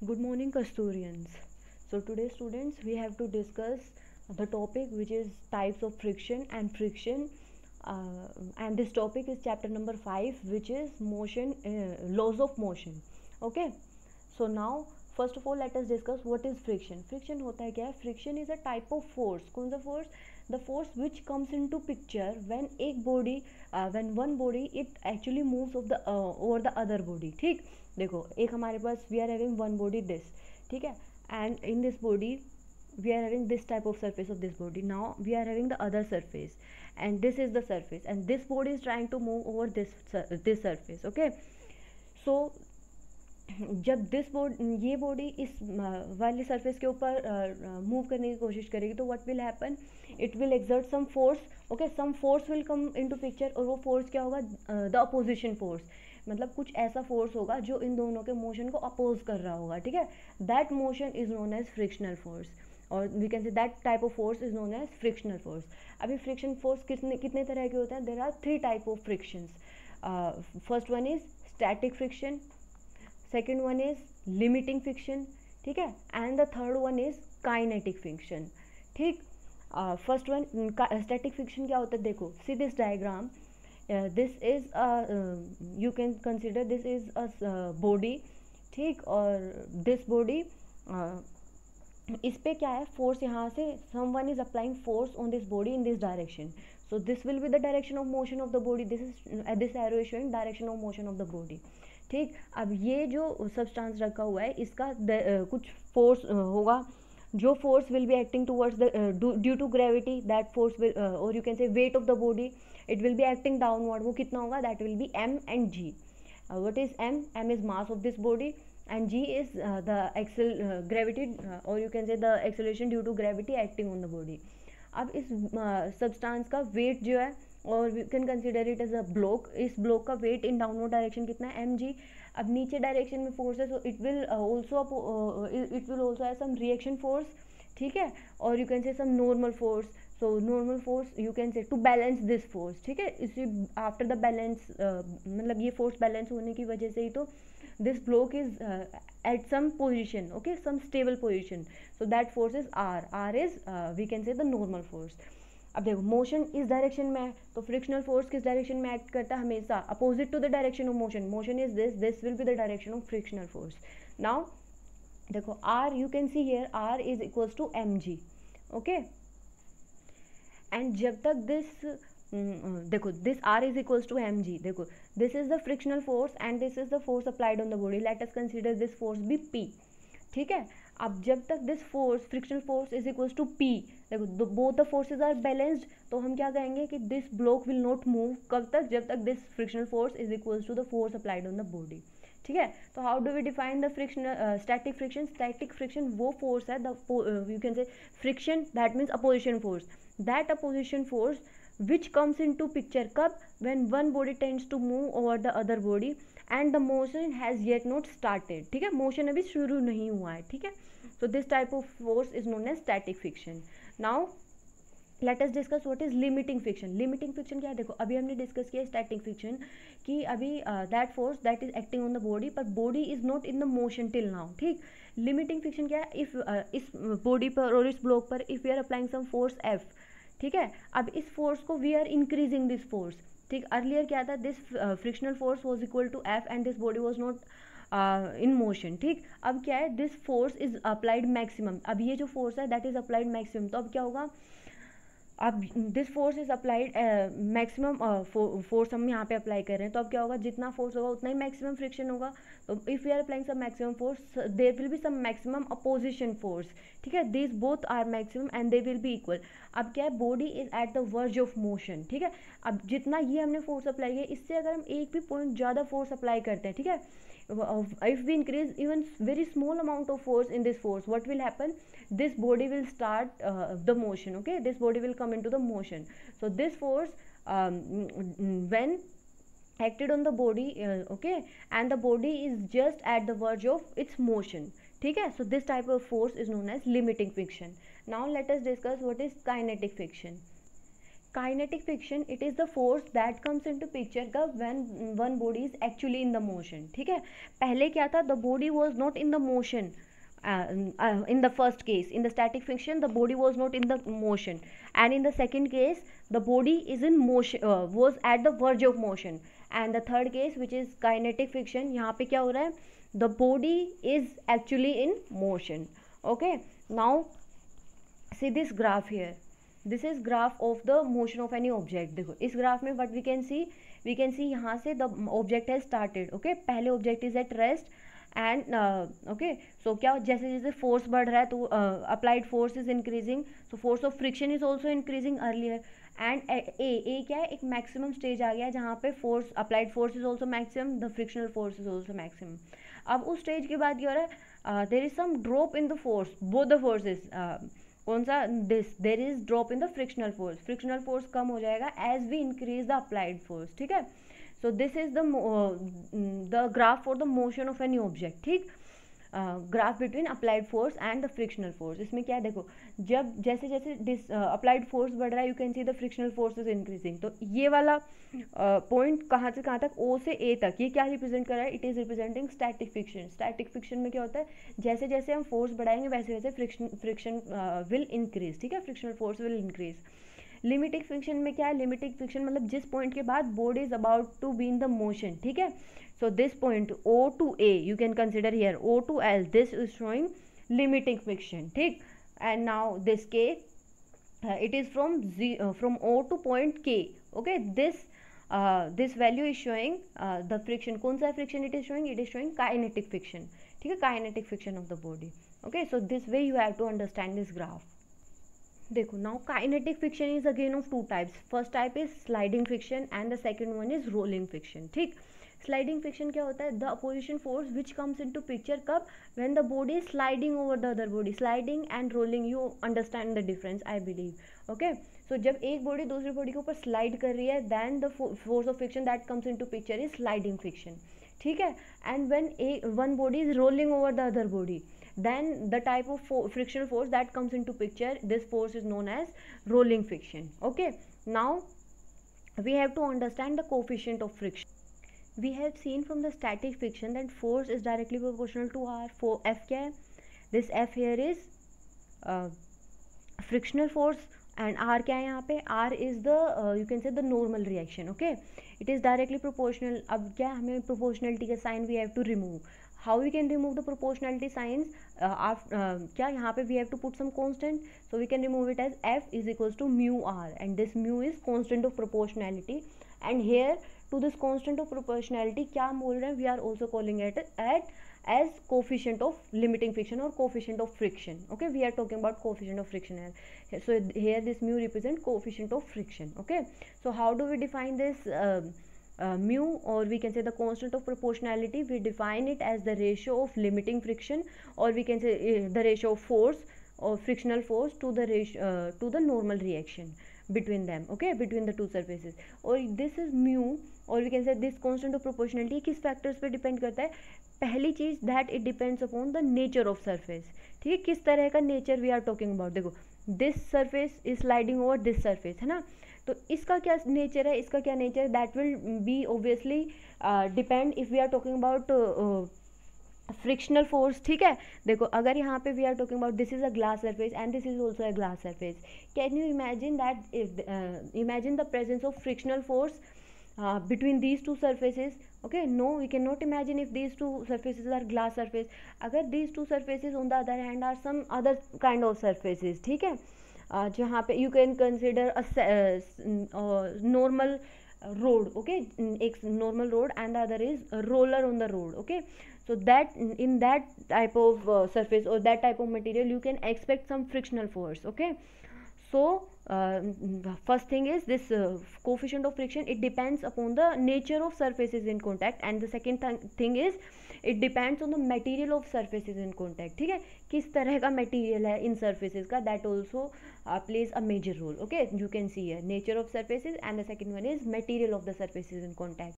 Good morning, Kasturians. So today, students, we have to discuss the topic which is types of friction and friction. And this topic is chapter number 5, which is motion, laws of motion. Okay. So now, first of all, let us discuss what is friction. Friction होता है क्या है? Friction is a type of force. कौन सा force? The force which comes into picture when एक body, when one body it actually moves of the over the other body. ठीक, देखो एक हमारे पास we are having one body this, ठीक है, and in this body we are having this type of surface of this body. Now we are having the other surface, and this is the surface, and this body is trying to move over this surface. Okay, so जब ये body इस वाली surface के ऊपर move करने की कोशिश करेगी तो what will happen, it will exert some force. Okay, some force will come into picture, और वो फोर्स क्या होगा? The opposition force. मतलब कुछ ऐसा फोर्स होगा जो इन दोनों के मोशन को अपोज कर रहा होगा. ठीक है, that motion is known as frictional force, और we can say that type of force is known as frictional force. अभी फ्रिक्शन फोर्स कितने तरह के होते हैं? There are 3 type of frictions. First one is static friction, second one is limiting friction, ठीक है, and the third one is kinetic friction. ठीक, first one static friction क्या होता है? देखो, see this diagram, this is you can consider this is a body. ठीक, और this body इस पे क्या है? फोर्स यहाँ से someone is applying force on this body in this direction. So this will be the direction of motion of the body. This arrow is showing direction of motion of the body. ठीक, अब ये जो substance रखा हुआ है इसका कुछ force होगा, जो force will be acting towards the due to gravity. That force will, और you can say weight of the body, it will be acting downward. वो कितना होगा? That will be m and g. What is m? M is mass of this body, and g is the gravity, or you can say the acceleration due to gravity acting on the body. अब इस substance का wait जो है, और we can consider it as a block, इस block का weight in downward direction कितना है? mg. अब नीचे डायरेक्शन में फोर्स है, so it will also have some reaction force. ठीक है, और you can say some normal force. So normal force you can say to balance this force. ठीक है, इसी आफ्टर द बैलेंस, मतलब ये फोर्स बैलेंस होने की वजह से ही तो this block is at some position, okay, some stable position. So that force is r is we can say the normal force. अब देखो, मोशन इस डायरेक्शन में है तो फ्रिक्शनल फोर्स किस डायरेक्शन में एक्ट करता है? हमेशा opposite to the direction of motion. Motion is this will be the direction of frictional force. Now देखो, r you can see here, r is equals to mg. Okay, and जब तक this देखो, this r is equals to mg. देखो, this is the frictional force and this is the force applied on the body. Let us consider this force be p. ठीक है, अब जब तक this force frictional force is equals to p, देखो both the forces are balanced, तो हम क्या कहेंगे कि this block will not move. कब तक? जब तक this frictional force is equals to the force applied on the body. ठीक है, तो how do we define the frictional static friction? Static friction वो फोर्स है, you can say friction, that means opposition force. That opposition force which comes into picture कब? when one body tends to move over the other body and the motion has yet not started. ठीक है, motion अभी शुरू नहीं हुआ है. ठीक है, so this type of force is known as static friction. now let us discuss what is limiting friction. limiting friction क्या है? देखो, अभी हमने डिस्कस किया static friction कि अभी that force that is acting on the body, पर body is not in the motion till now. ठीक, limiting friction क्या है? if इस body पर और इस block पर if we are applying some force F, ठीक है, अब इस फोर्स को we are increasing this force. ठीक, अर्लियर क्या था? This frictional force was equal to F and this body was not in motion. ठीक, अब क्या है? This force is applied maximum. अब ये जो फोर्स है दैट इज अप्लाइड मैक्सिमम, तो अब क्या होगा? अब this force is applied maximum force हम यहाँ पे अप्लाई कर रहे हैं, तो अब क्या होगा? जितना फोर्स होगा उतना ही मैक्सिमम फ्रिक्शन होगा. तो if we are applying some maximum force, there will be some maximum opposition force. ठीक है, this both are maximum and they will be equal. अब क्या है? Body is at the verge of motion. ठीक है, अब जितना ये हमने फोर्स अप्लाई किया, इससे अगर हम एक भी पॉइंट ज़्यादा फोर्स अप्लाई करते हैं, ठीक है, if we increase even very small amount of force in this force, what will happen? This body will start the motion. Okay, this body will come into the motion. So this force when acted on the body, okay, and the body is just at the verge of its motion. ठीक है, so this type of force is known as limiting friction. Now let us discuss what is kinetic friction. Kinetic friction it is the force that comes into picture का when one body is actually in the motion. ठीक है, पहले क्या था, the body was not in the motion. In the first case, in the static friction, the body was not in the motion, and in the second case, the body is in motion, was at the verge of motion. And the third case, which is kinetic friction, यहाँ पे क्या हो रहा है, the body is actually in motion. Okay, now see this graph here. This is graph of the motion of any object. देखो इस graph में what we can see यहाँ से the object has started. Okay, पहले object is at rest and okay, so क्या जैसे जैसे force बढ़ रहा है तो applied force is increasing, so force of friction is also increasing earlier. And a क्या है, एक maximum stage आ गया जहाँ पे force applied force is also maximum, the frictional force is also maximum. अब उस stage के बाद क्या हो रहा है, there is some drop in the force, both the forces. कौन सा, this, there is drop in the frictional force. Frictional force कम हो जाएगा as we increase the applied force. ठीक है, so this is the graph for the motion of any object. ठीक, graph between applied force and the frictional force. इसमें क्या है, देखो जब जैसे जैसे अप्लाइड फोर्स बढ़ रहा है, you can see the frictional force is increasing. तो ये वाला पॉइंट कहाँ से कहाँ तक, ओ से ए तक, ये क्या रिप्रेजेंट कर रहा है, it is representing static friction. Static friction में क्या होता है, जैसे जैसे हम फोर्स बढ़ाएंगे वैसे वैसे फ्रिक्शन विल इंक्रीज. ठीक है, frictional force will increase. Limiting friction में क्या है, लिमिटिंग फ्रिक्शन मतलब जिस पॉइंट के बाद body is about to be in the motion. ठीक है, so this point O to A you can consider here, O to L, this is showing limiting friction. ठीक, and now this K, it is from O to point K. Okay, this value is showing the friction. कौन सा friction it is showing, it is showing kinetic friction. ठीक है, kinetic friction of the body. Okay, so this way you have to understand this graph. देखो, now kinetic friction is again of two types. First type is sliding friction and the second one is rolling friction. ठीक, sliding friction क्या होता है, the opposition force which comes into picture कब, when the body is sliding over the other body. Sliding and rolling, you understand the difference I believe. Okay, so जब एक body दूसरी body के ऊपर slide कर रही है, then the force of friction that comes into picture is sliding friction. ठीक है, and when one body is rolling over the other body, then the type of frictional force that comes into picture, this force is known as rolling friction. Okay, now we have to understand the coefficient of friction. We have seen from the static friction that force is directly proportional to R. For F क्या है, this F here is frictional force and R क्या है यहाँ पे, R is the you can say the normal reaction. Okay, it is directly proportional. अब क्या हमें proportionality का sign we have to remove. How we can remove the proportionality signs, क्या यहाँ पे we have to put some constant, so we can remove it as F is equals to mu R, and this mu is constant of proportionality. And here to this constant of proportionality क्या हम बोल रहे हैं, we are also calling it as coefficient of limiting friction or coefficient of friction. Okay, we are talking about coefficient of friction here. So here this mu represent coefficient of friction. Okay, so how do we define this mu, or we can say the constant of proportionality? We define it as the ratio of limiting friction, or we can say the ratio of force or frictional force to the ratio to the normal reaction between them. Okay, between the two surfaces. और this is mu, or we can say this constant of proportionality किस factors पे depend करता है. पहली चीज that it depends upon the nature of surface. ठीक है, किस तरह का nature we are talking about. देखो, this surface is sliding over this surface, है ना, तो इसका क्या नेचर है, इसका क्या नेचर है, that will be obviously depend if we are talking about frictional force. ठीक है, देखो अगर यहाँ पे we are talking about this is a glass surface and this is also a glass surface, can you imagine that imagine the presence of frictional force between these two surfaces? Okay, no, we cannot imagine if these two surfaces are glass surface. अगर these two surfaces on the other hand are some other kind of surfaces, ठीक है, जहाँ पे you can consider a normal road. Okay, एक normal road and the other is a roller on the road. Okay, so that in that type of surface or that type of material you can expect some frictional force. Okay, so first thing is this coefficient of friction, it depends upon the nature of surfaces in contact, and the second thing is it depends on the material of surfaces in contact. ठीक है, किस तरह का material है इन surfaces का, that also plays a major role. Okay, you can see here nature of surfaces and the second one is material of the surfaces in contact.